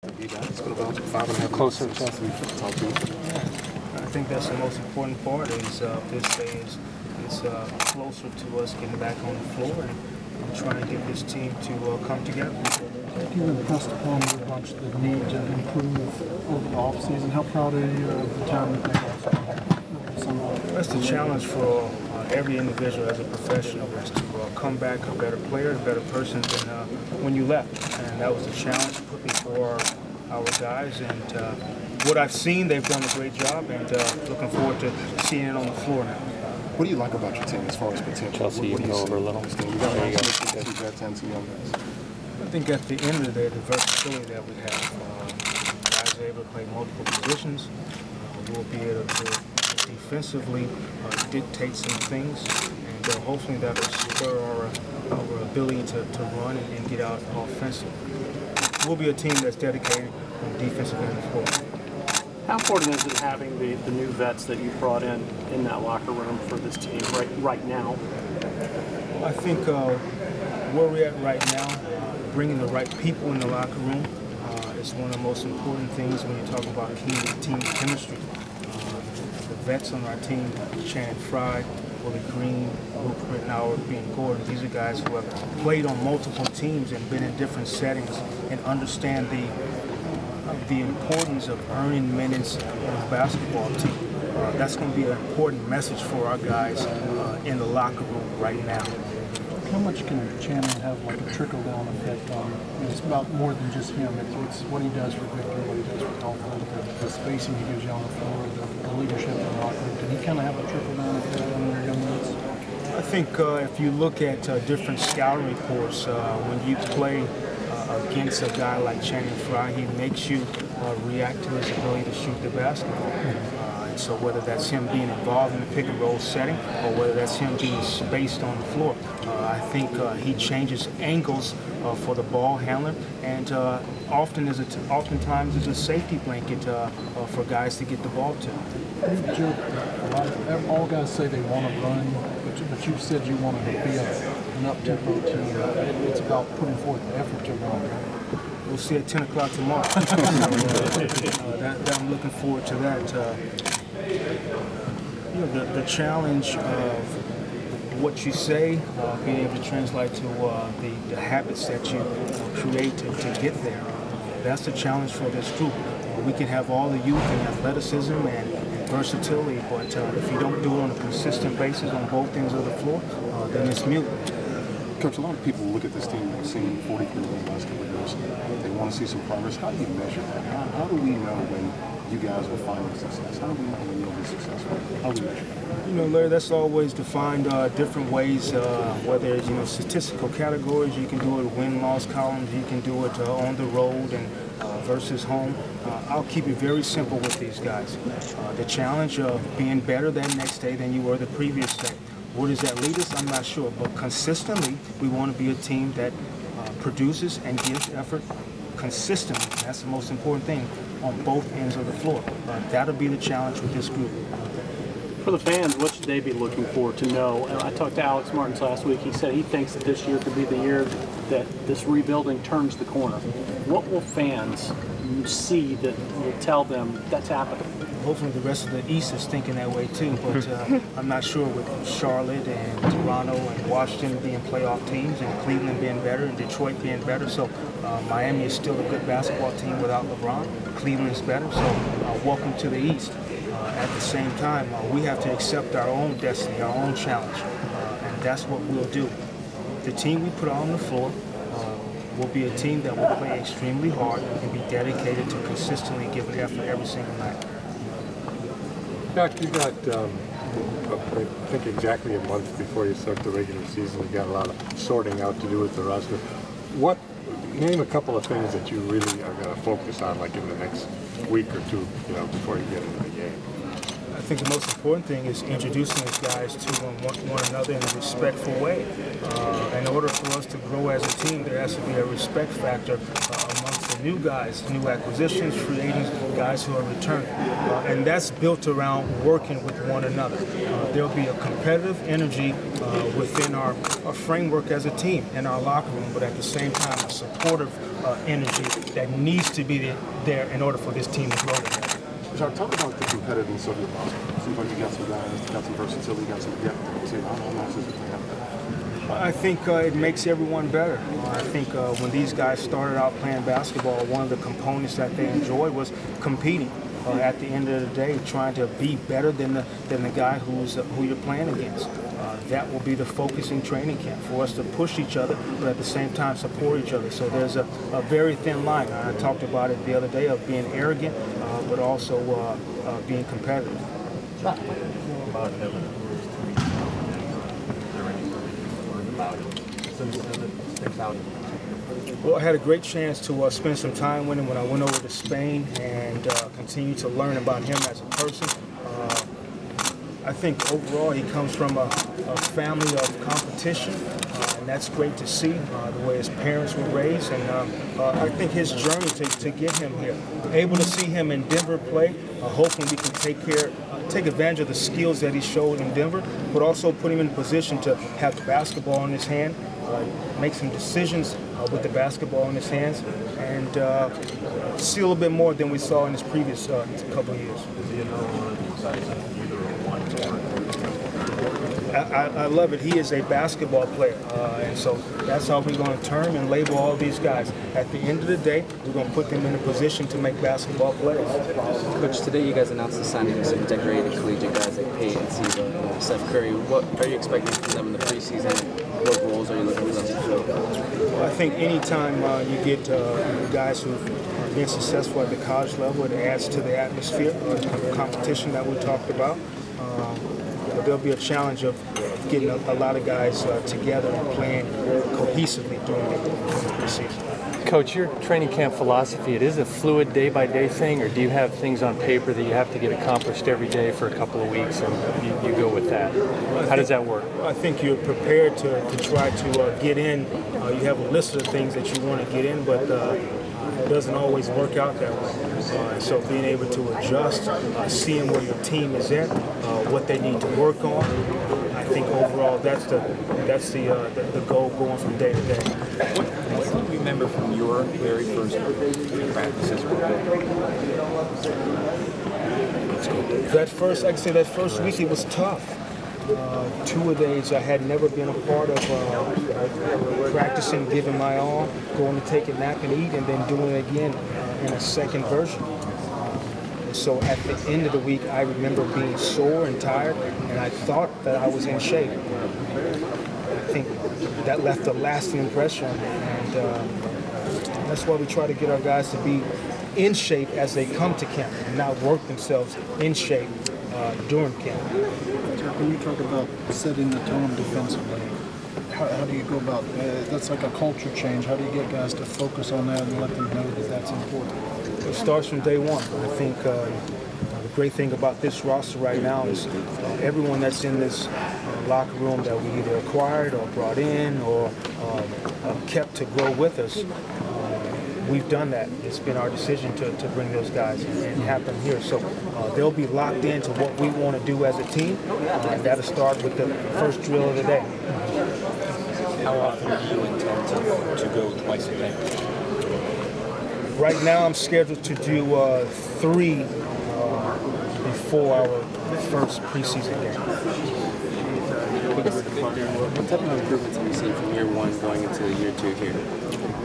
It's been about 5.5 closer minutes since we've talked to you. I think that's the most important part is this day is closer to us getting back on the floor and trying to get this team to come together. You impressed upon me a bunch the need to improve over the offseason. How proud are you of the time that they lost? That's the challenge for every individual as a professional is to come back a better player, a better person than when you left. And that was the challenge put before our guys. And what I've seen, they've done a great job, and looking forward to seeing it on the floor now. What do you like about your team as far as potential? Chelsea, you can go over a little. You got a nice mix of vets and young guys. I think at the end of the day, the versatility that we have, guys are able to play multiple positions. We'll be able to defensively dictate some things, and hopefully that will spur our ability to run and get out offensively. We'll be a team that's dedicated on the defensive end of the floor. How important is it having the new vets that you brought in that locker room for this team right now? I think where we're at right now, bringing the right people in the locker room is one of the most important things when you talk about team chemistry. The vets on our team, Shannon Fry, Willie Green, Rupert Nauer, being Gordon, these are guys who have played on multiple teams and been in different settings and understand the importance of earning minutes in a basketball team. That's going to be an important message for our guys in the locker room right now. How much can Shannon have like a trickle-down effect on? It's about more than just him. It's what he does for Victor, what he does for Alpha, the spacing he gives you on the floor, the leadership in the locker room. Can he kind of have a trickle-down effect on your young guys? I think if you look at different scouting reports, when you play against a guy like Shannon Fry, he makes you react to his ability to shoot the basketball. And so whether that's him being involved in the pick and roll setting or whether that's him being spaced on the floor, I think he changes angles for the ball handler, and oftentimes is a safety blanket for guys to get the ball to. All guys say they want to run, but you said you wanted to be an up-tempo team. It's about putting forth the effort to run. We'll see at 10 o'clock tomorrow. I'm looking forward to that. The challenge of what you say, being able to translate to the habits that you create to get there. That's the challenge for this group. We can have all the youth and athleticism and versatility, but if you don't do it on a consistent basis on both ends of the floor, then it's mute. Coach, a lot of people look at this team, they've seen 43 wins the last couple of years. They want to see some progress. How do you measure that? How do we know when you guys will find success? How do we know when you'll be successful? How do we measure that? You know, Larry, that's always defined different ways, whether it's, statistical categories. You can do it win-loss columns. You can do it on the road and versus home. I'll keep it very simple with these guys. The challenge of being better that next day than you were the previous day. Where does that lead us? I'm not sure. But consistently, we want to be a team that produces and gives effort consistently. That's the most important thing on both ends of the floor. That'll be the challenge with this group. For the fans, what should they be looking for to know? I talked to Alex Martins last week. He said he thinks that this year could be the year that this rebuilding turns the corner. What will fans see that will tell them that's happening? Hopefully the rest of the East is thinking that way too, but I'm not sure with Charlotte and Toronto and Washington being playoff teams and Cleveland being better and Detroit being better. So Miami is still a good basketball team without LeBron. Cleveland's better, so welcome to the East. At the same time, we have to accept our own destiny, our own challenge, and that's what we'll do. The team we put on the floor will be a team that will play extremely hard and be dedicated to consistently giving effort every single night. Jacque, you got, I think exactly a month before you start the regular season, you got a lot of sorting out to do with the roster. Name a couple of things that you really are going to focus on, like in the next week or two, before you get into the game. I think the most important thing is introducing these guys to one another in a respectful way. In order for us to grow as a team, there has to be a respect factor amongst the new guys, new acquisitions, free agents, guys who are returning. And that's built around working with one another. There'll be a competitive energy within our framework as a team in our locker room, but at the same time a supportive energy that needs to be there in order for this team to grow together. Jacque, talk about the competitiveness of your roster. Seems like you got some guys, got some versatility, got some depth to the team. How much is it to have that? I think it makes everyone better. I think when these guys started out playing basketball, one of the components that they enjoyed was competing. At the end of the day, trying to be better than the guy who you're playing against. That will be the focus in training camp, for us to push each other, but at the same time support each other. So there's a very thin line. I talked about it the other day of being arrogant, but also being competitive. Well, I had a great chance to spend some time with him when I went over to Spain and continue to learn about him as a person. I think overall he comes from a family of competition, and that's great to see, the way his parents were raised. And I think his journey to get him here, able to see him in Denver play, hopefully we can take advantage of the skills that he showed in Denver, but also put him in a position to have the basketball in his hand, make some decisions with the basketball in his hands, and see a little bit more than we saw in his previous couple of years. I love it. He is a basketball player, and so that's how we're going to term and label all these guys. At the end of the day, we're going to put them in a position to make basketball plays. Coach, today you guys announced the signing of some decorated collegiate guys like Peyton, Siva, Steph Curry. What are you expecting from them in the preseason? What roles are you looking for them to fill? Well, I think anytime you get guys who are being successful at the college level, it adds to the atmosphere, the competition that we talked about. But there'll be a challenge of getting a lot of guys together and playing cohesively during the preseason. Coach, your training camp philosophy, it is a fluid day-by-day thing, or do you have things on paper that you have to get accomplished every day for a couple of weeks and you go with that? How does that work? I think you're prepared to try to get in. You have a list of things that you want to get in, but it doesn't always work out that way. So being able to adjust, seeing where your team is at, what they need to work on, I think overall that's the goal going from day to day. What do you remember from your very first practices? That first week it was tough. 2 of days I had never been a part of practicing, giving my all, going to take a nap and eat, and then doing it again in a second version. So at the end of the week, I remember being sore and tired, and I thought that I was in shape. I think that left a lasting impression on me, and that's why we try to get our guys to be in shape as they come to camp and not work themselves in shape during camp. When you talk about setting the tone defensively, how do you go about that's like a culture change. How do you get guys to focus on that and let them know that that's important? It starts from day one. I think the great thing about this roster right now is everyone that's in this locker room that we either acquired or brought in or kept to grow with us, we've done that. It's been our decision to bring those guys and have them here. So they'll be locked into what we want to do as a team, and that'll start with the first drill of the day. How often do you intend to go twice a day? Right now I'm scheduled to do 3 before our first preseason game. What type of improvements have you seen from year 1 going into year 2 here?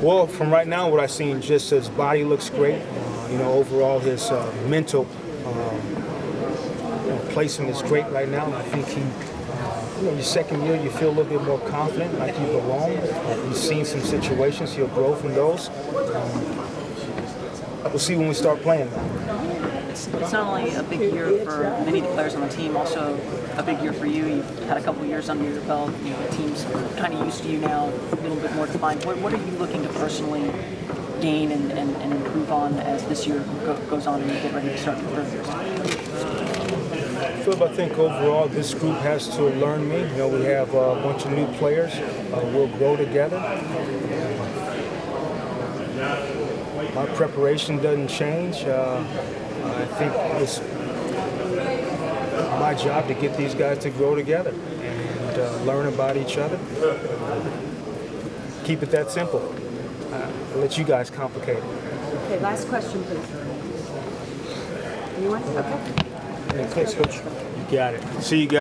Well, from right now, what I've seen, just his body looks great. Overall, his mental placement is great right now. And I think your second year, you feel a little bit more confident, like you belong. You've seen some situations, he'll grow from those. We'll see when we start playing now. It's not only a big year for many of the players on the team, also a big year for you. You've had a couple of years under your belt. The team's kind of used to you now, a little bit more defined. What are you looking to personally gain and improve on as this year goes on and you get ready to start your third year? Philip, I think overall this group has to learn me. We have a bunch of new players. We'll grow together. My preparation doesn't change. I think it's my job to get these guys to grow together and learn about each other. Keep it that simple. I'll let you guys complicate it. Okay, last question, please. Anyone? Okay. Thanks, Coach. You got it. See you guys.